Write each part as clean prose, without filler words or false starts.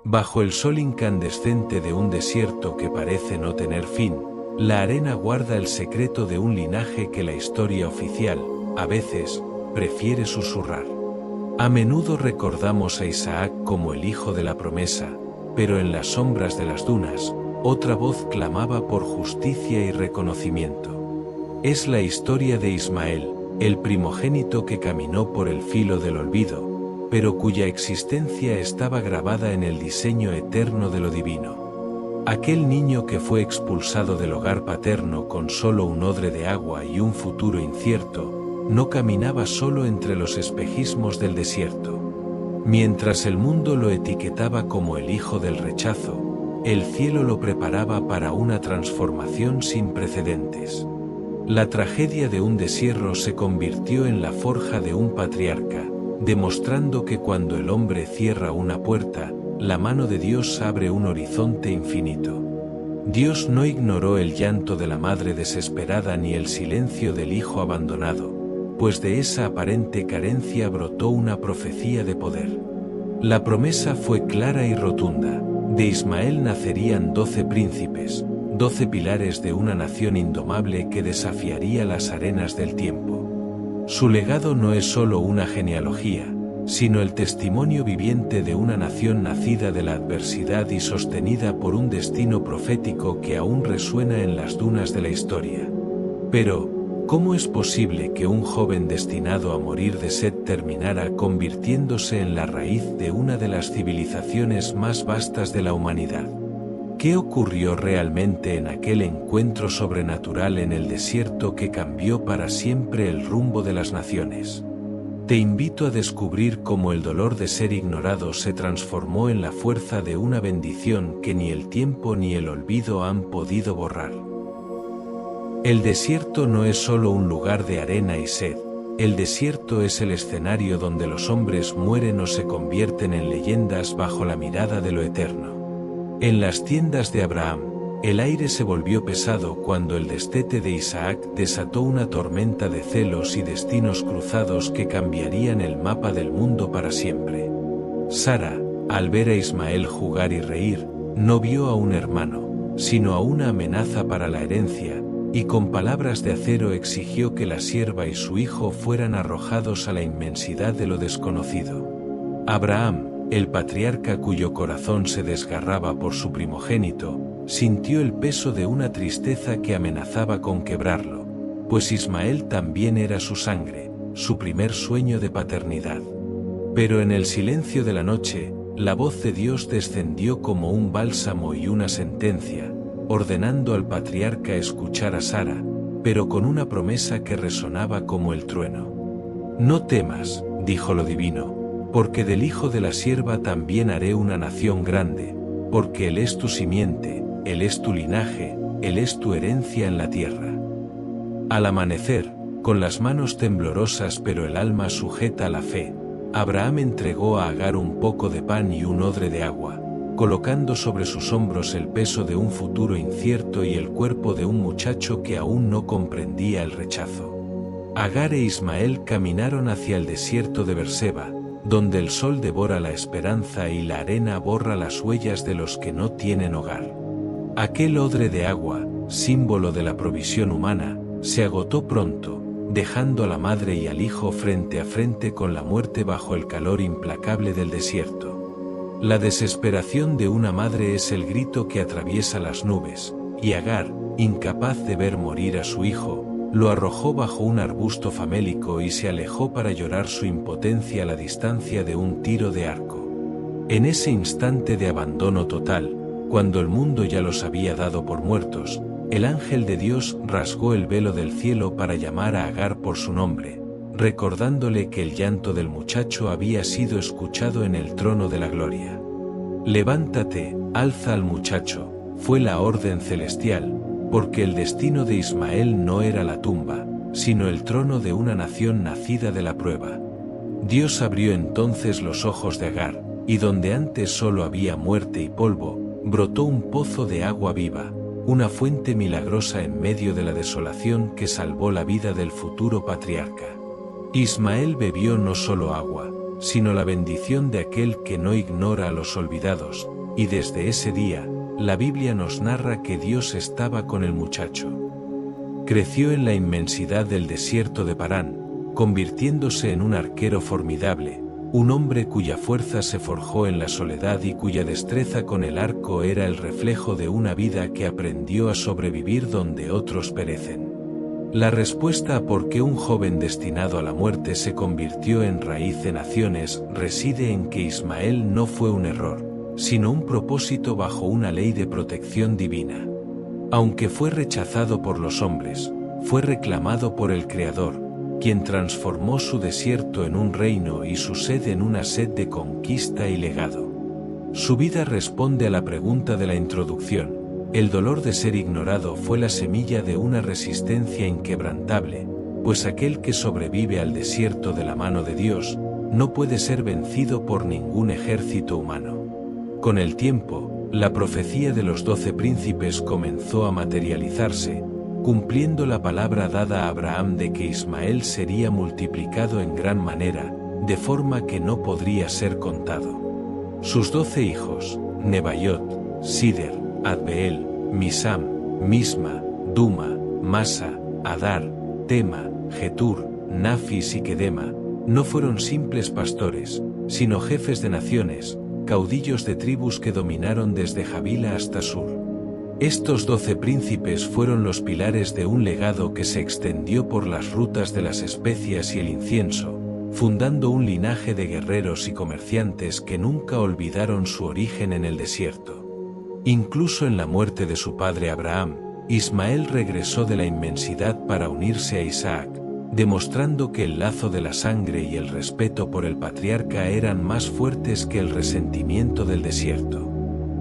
Bajo el sol incandescente de un desierto que parece no tener fin, la arena guarda el secreto de un linaje que la historia oficial, a veces, prefiere susurrar. A menudo recordamos a Isaac como el hijo de la promesa, pero en las sombras de las dunas, otra voz clamaba por justicia y reconocimiento. Es la historia de Ismael, el primogénito que caminó por el filo del olvido, pero cuya existencia estaba grabada en el diseño eterno de lo divino. Aquel niño que fue expulsado del hogar paterno con solo un odre de agua y un futuro incierto, no caminaba solo entre los espejismos del desierto. Mientras el mundo lo etiquetaba como el hijo del rechazo, el cielo lo preparaba para una transformación sin precedentes. La tragedia de un destierro se convirtió en la forja de un patriarca, demostrando que cuando el hombre cierra una puerta, la mano de Dios abre un horizonte infinito. Dios no ignoró el llanto de la madre desesperada ni el silencio del hijo abandonado, pues de esa aparente carencia brotó una profecía de poder. La promesa fue clara y rotunda: de Ismael nacerían 12 príncipes, 12 pilares de una nación indomable que desafiaría las arenas del tiempo. Su legado no es solo una genealogía, sino el testimonio viviente de una nación nacida de la adversidad y sostenida por un destino profético que aún resuena en las dunas de la historia. Pero, ¿cómo es posible que un joven destinado a morir de sed terminara convirtiéndose en la raíz de una de las civilizaciones más vastas de la humanidad? ¿Qué ocurrió realmente en aquel encuentro sobrenatural en el desierto que cambió para siempre el rumbo de las naciones? Te invito a descubrir cómo el dolor de ser ignorado se transformó en la fuerza de una bendición que ni el tiempo ni el olvido han podido borrar. El desierto no es solo un lugar de arena y sed, el desierto es el escenario donde los hombres mueren o se convierten en leyendas bajo la mirada de lo eterno. En las tiendas de Abraham, el aire se volvió pesado cuando el destete de Isaac desató una tormenta de celos y destinos cruzados que cambiarían el mapa del mundo para siempre. Sara, al ver a Ismael jugar y reír, no vio a un hermano, sino a una amenaza para la herencia, y con palabras de acero exigió que la sierva y su hijo fueran arrojados a la inmensidad de lo desconocido. Abraham, el patriarca cuyo corazón se desgarraba por su primogénito, sintió el peso de una tristeza que amenazaba con quebrarlo, pues Ismael también era su sangre, su primer sueño de paternidad. Pero en el silencio de la noche, la voz de Dios descendió como un bálsamo y una sentencia, ordenando al patriarca escuchar a Sara, pero con una promesa que resonaba como el trueno. «No temas», dijo lo divino, «porque del hijo de la sierva también haré una nación grande, porque él es tu simiente, él es tu linaje, él es tu herencia en la tierra». Al amanecer, con las manos temblorosas pero el alma sujeta a la fe, Abraham entregó a Agar un poco de pan y un odre de agua, colocando sobre sus hombros el peso de un futuro incierto y el cuerpo de un muchacho que aún no comprendía el rechazo. Agar e Ismael caminaron hacia el desierto de Berseba, donde el sol devora la esperanza y la arena borra las huellas de los que no tienen hogar. Aquel odre de agua, símbolo de la provisión humana, se agotó pronto, dejando a la madre y al hijo frente a frente con la muerte bajo el calor implacable del desierto. La desesperación de una madre es el grito que atraviesa las nubes, y Agar, incapaz de ver morir a su hijo, lo arrojó bajo un arbusto famélico y se alejó para llorar su impotencia a la distancia de un tiro de arco. En ese instante de abandono total, cuando el mundo ya los había dado por muertos, el ángel de Dios rasgó el velo del cielo para llamar a Agar por su nombre, recordándole que el llanto del muchacho había sido escuchado en el trono de la gloria. «Levántate, alza al muchacho», fue la orden celestial, porque el destino de Ismael no era la tumba, sino el trono de una nación nacida de la prueba. Dios abrió entonces los ojos de Agar, y donde antes solo había muerte y polvo, brotó un pozo de agua viva, una fuente milagrosa en medio de la desolación que salvó la vida del futuro patriarca. Ismael bebió no solo agua, sino la bendición de aquel que no ignora a los olvidados, y desde ese día, la Biblia nos narra que Dios estaba con el muchacho. Creció en la inmensidad del desierto de Parán, convirtiéndose en un arquero formidable, un hombre cuya fuerza se forjó en la soledad y cuya destreza con el arco era el reflejo de una vida que aprendió a sobrevivir donde otros perecen. La respuesta a por qué un joven destinado a la muerte se convirtió en raíz de naciones reside en que Ismael no fue un error, sino un propósito bajo una ley de protección divina. Aunque fue rechazado por los hombres, fue reclamado por el Creador, quien transformó su desierto en un reino y su sed en una sed de conquista y legado. Su vida responde a la pregunta de la introducción. El dolor de ser ignorado fue la semilla de una resistencia inquebrantable, pues aquel que sobrevive al desierto de la mano de Dios, no puede ser vencido por ningún ejército humano. Con el tiempo, la profecía de los 12 príncipes comenzó a materializarse, cumpliendo la palabra dada a Abraham de que Ismael sería multiplicado en gran manera, de forma que no podría ser contado. Sus 12 hijos, Nebaiot, Sider, Adbeel, Misam, Misma, Duma, Masa, Adar, Tema, Getur, Nafis y Kedema, no fueron simples pastores, sino jefes de naciones, caudillos de tribus que dominaron desde Javila hasta Sur. Estos 12 príncipes fueron los pilares de un legado que se extendió por las rutas de las especias y el incienso, fundando un linaje de guerreros y comerciantes que nunca olvidaron su origen en el desierto. Incluso en la muerte de su padre Abraham, Ismael regresó de la inmensidad para unirse a Isaac, demostrando que el lazo de la sangre y el respeto por el patriarca eran más fuertes que el resentimiento del desierto.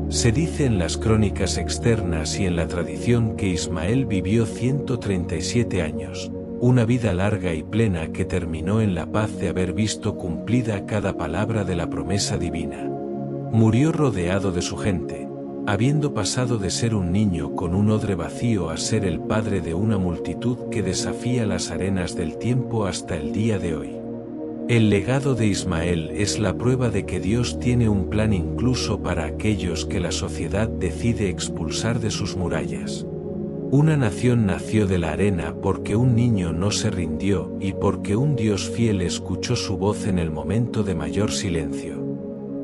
Se dice en las crónicas externas y en la tradición que Ismael vivió 137 años, una vida larga y plena que terminó en la paz de haber visto cumplida cada palabra de la promesa divina. Murió rodeado de su gente, habiendo pasado de ser un niño con un odre vacío a ser el padre de una multitud que desafía las arenas del tiempo hasta el día de hoy. El legado de Ismael es la prueba de que Dios tiene un plan incluso para aquellos que la sociedad decide expulsar de sus murallas. Una nación nació de la arena porque un niño no se rindió y porque un Dios fiel escuchó su voz en el momento de mayor silencio.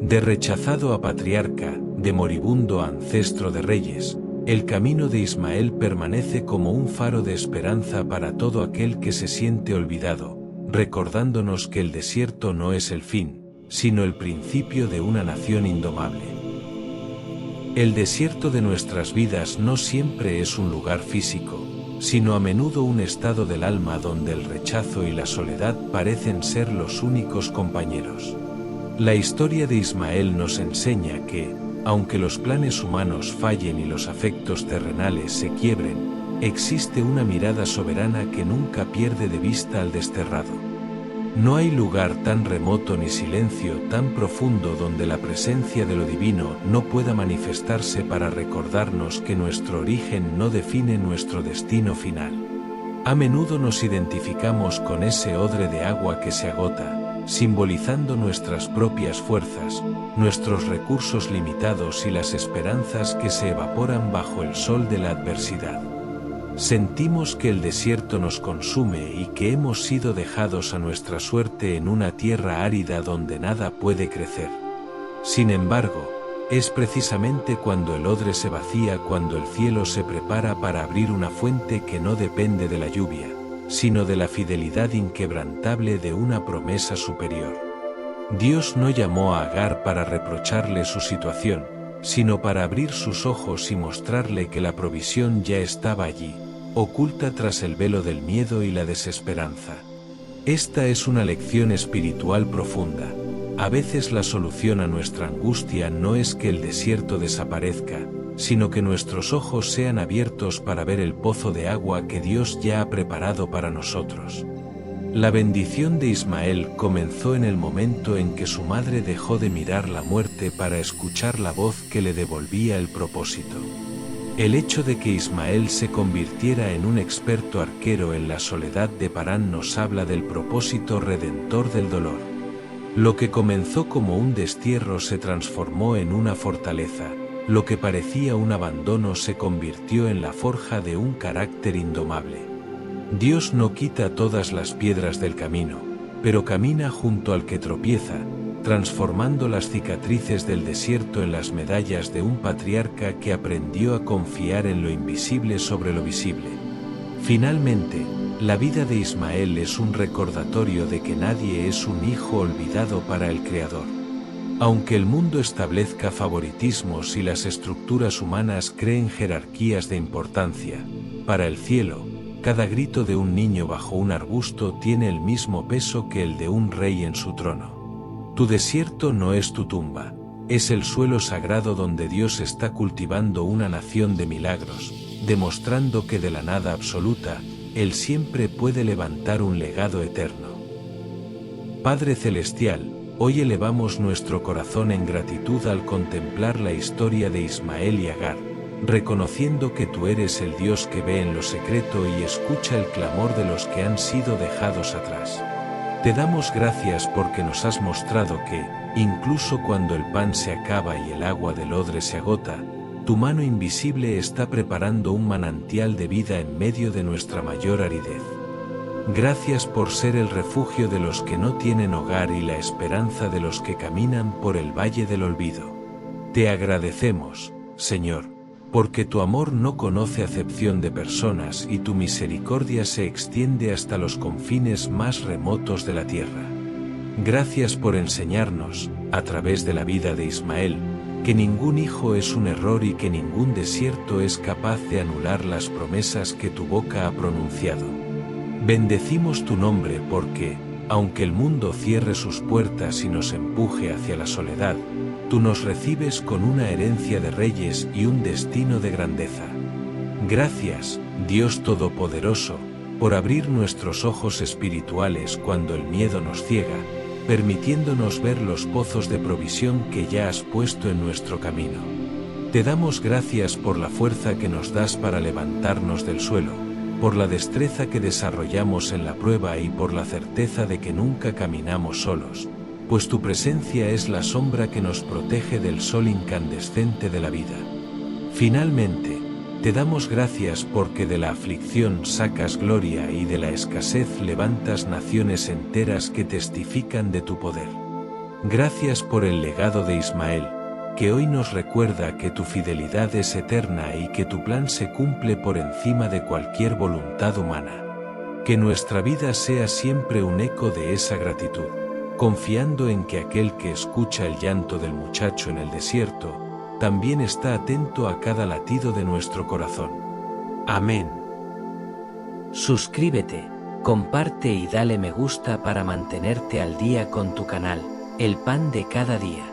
De rechazado a patriarca, de moribundo a ancestro de reyes, el camino de Ismael permanece como un faro de esperanza para todo aquel que se siente olvidado, recordándonos que el desierto no es el fin, sino el principio de una nación indomable. El desierto de nuestras vidas no siempre es un lugar físico, sino a menudo un estado del alma donde el rechazo y la soledad parecen ser los únicos compañeros. La historia de Ismael nos enseña que, aunque los planes humanos fallen y los afectos terrenales se quiebren, existe una mirada soberana que nunca pierde de vista al desterrado. No hay lugar tan remoto ni silencio tan profundo donde la presencia de lo divino no pueda manifestarse para recordarnos que nuestro origen no define nuestro destino final. A menudo nos identificamos con ese odre de agua que se agota, simbolizando nuestras propias fuerzas, nuestros recursos limitados y las esperanzas que se evaporan bajo el sol de la adversidad. Sentimos que el desierto nos consume y que hemos sido dejados a nuestra suerte en una tierra árida donde nada puede crecer. Sin embargo, es precisamente cuando el odre se vacía cuando el cielo se prepara para abrir una fuente que no depende de la lluvia, sino de la fidelidad inquebrantable de una promesa superior. Dios no llamó a Agar para reprocharle su situación, sino para abrir sus ojos y mostrarle que la provisión ya estaba allí, oculta tras el velo del miedo y la desesperanza. Esta es una lección espiritual profunda. A veces la solución a nuestra angustia no es que el desierto desaparezca, sino que nuestros ojos sean abiertos para ver el pozo de agua que Dios ya ha preparado para nosotros. La bendición de Ismael comenzó en el momento en que su madre dejó de mirar la muerte para escuchar la voz que le devolvía el propósito. El hecho de que Ismael se convirtiera en un experto arquero en la soledad de Parán nos habla del propósito redentor del dolor. Lo que comenzó como un destierro se transformó en una fortaleza, lo que parecía un abandono se convirtió en la forja de un carácter indomable. Dios no quita todas las piedras del camino, pero camina junto al que tropieza, transformando las cicatrices del desierto en las medallas de un patriarca que aprendió a confiar en lo invisible sobre lo visible. Finalmente, la vida de Ismael es un recordatorio de que nadie es un hijo olvidado para el Creador. Aunque el mundo establezca favoritismos y las estructuras humanas creen jerarquías de importancia, para el cielo, cada grito de un niño bajo un arbusto tiene el mismo peso que el de un rey en su trono. Tu desierto no es tu tumba, es el suelo sagrado donde Dios está cultivando una nación de milagros, demostrando que de la nada absoluta, Él siempre puede levantar un legado eterno. Padre Celestial, hoy elevamos nuestro corazón en gratitud al contemplar la historia de Ismael y Agar, reconociendo que tú eres el Dios que ve en lo secreto y escucha el clamor de los que han sido dejados atrás. Te damos gracias porque nos has mostrado que, incluso cuando el pan se acaba y el agua del odre se agota, tu mano invisible está preparando un manantial de vida en medio de nuestra mayor aridez. Gracias por ser el refugio de los que no tienen hogar y la esperanza de los que caminan por el valle del olvido. Te agradecemos, Señor, porque tu amor no conoce acepción de personas y tu misericordia se extiende hasta los confines más remotos de la tierra. Gracias por enseñarnos, a través de la vida de Ismael, que ningún hijo es un error y que ningún desierto es capaz de anular las promesas que tu boca ha pronunciado. Bendecimos tu nombre porque, aunque el mundo cierre sus puertas y nos empuje hacia la soledad, tú nos recibes con una herencia de reyes y un destino de grandeza. Gracias, Dios Todopoderoso, por abrir nuestros ojos espirituales cuando el miedo nos ciega, permitiéndonos ver los pozos de provisión que ya has puesto en nuestro camino. Te damos gracias por la fuerza que nos das para levantarnos del suelo, por la destreza que desarrollamos en la prueba y por la certeza de que nunca caminamos solos, pues tu presencia es la sombra que nos protege del sol incandescente de la vida. Finalmente, te damos gracias porque de la aflicción sacas gloria y de la escasez levantas naciones enteras que testifican de tu poder. Gracias por el legado de Ismael, que hoy nos recuerda que tu fidelidad es eterna y que tu plan se cumple por encima de cualquier voluntad humana. Que nuestra vida sea siempre un eco de esa gratitud, confiando en que aquel que escucha el llanto del muchacho en el desierto, también está atento a cada latido de nuestro corazón. Amén. Suscríbete, comparte y dale me gusta para mantenerte al día con tu canal, El Pan de Cada Día.